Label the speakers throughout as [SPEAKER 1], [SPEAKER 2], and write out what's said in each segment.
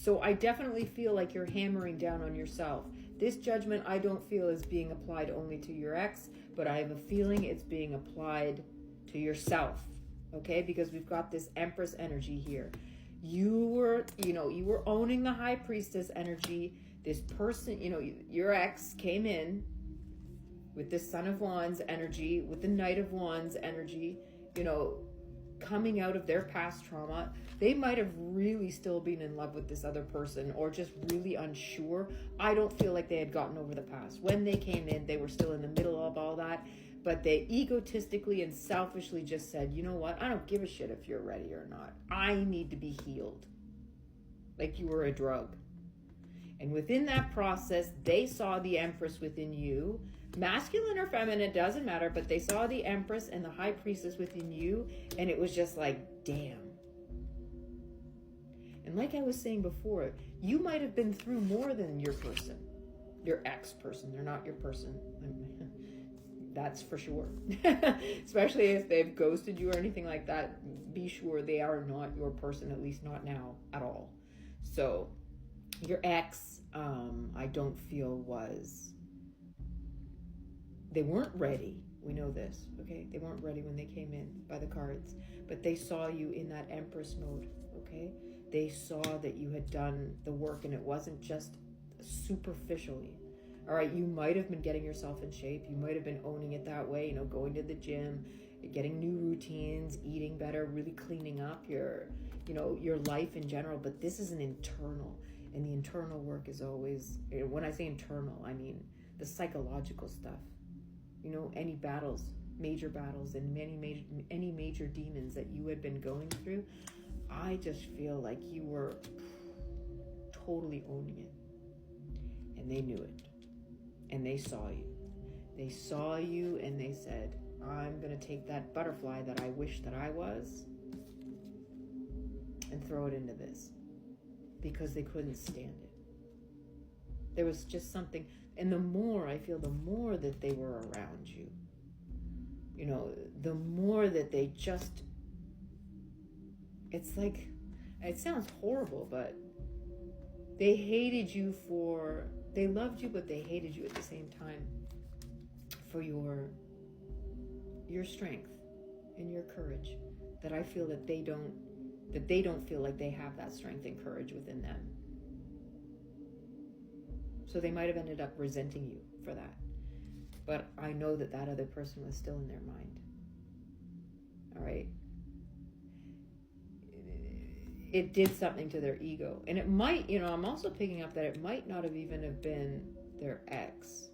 [SPEAKER 1] So I definitely feel like you're hammering down on yourself. This judgment I don't feel is being applied only to your ex, but I have a feeling it's being applied to yourself. Okay? Because we've got this Empress energy here. You were owning the High Priestess energy. This person, your ex came in with the Son of Wands energy, with the Knight of Wands energy, coming out of their past trauma. They might have really still been in love with this other person or just really unsure. I don't feel like they had gotten over the past. When they came in, they were still in the middle of all that, but they egotistically and selfishly just said, you know what? I don't give a shit if you're ready or not. I need to be healed. Like you were a drug. And within that process, they saw the Empress within you. Masculine or feminine, doesn't matter, but they saw the Empress and the High Priestess within you, and it was just like, damn. And like I was saying before, you might have been through more than your person, your ex-person. They're not your person. That's for sure. Especially if they've ghosted you or anything like that, be sure they are not your person, at least not now at all. So your ex, I don't feel they weren't ready. We know this, okay? They weren't ready when they came in by the cards, but they saw you in that Empress mode, okay? They saw that you had done the work and it wasn't just superficially. All right, you might have been getting yourself in shape. You might have been owning it that way, going to the gym, getting new routines, eating better, really cleaning up your life in general. But this is an internal, and the internal work is always, when I say internal, I mean the psychological stuff. Any battles, major battles, and any major demons that you had been going through, I just feel like you were totally owning it. And they knew it. And they saw you. They saw you and they said, I'm going to take that butterfly that I wish that I was and throw it into this. Because they couldn't stand it. There was just something, and the more that they were around you, the more that they just, it's like, it sounds horrible, but they hated you they loved you, but they hated you at the same time for your strength and your courage, that I feel that they don't feel like they have that strength and courage within them. So they might have ended up resenting you for that. But I know that other person was still in their mind. All right? It did something to their ego. And it might, I'm also picking up that it might not have even have been their ex,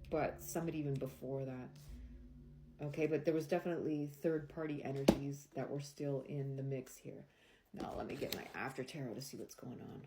[SPEAKER 1] but somebody even before that. Okay, but there was definitely third-party energies that were still in the mix here. Now let me get my after tarot to see what's going on.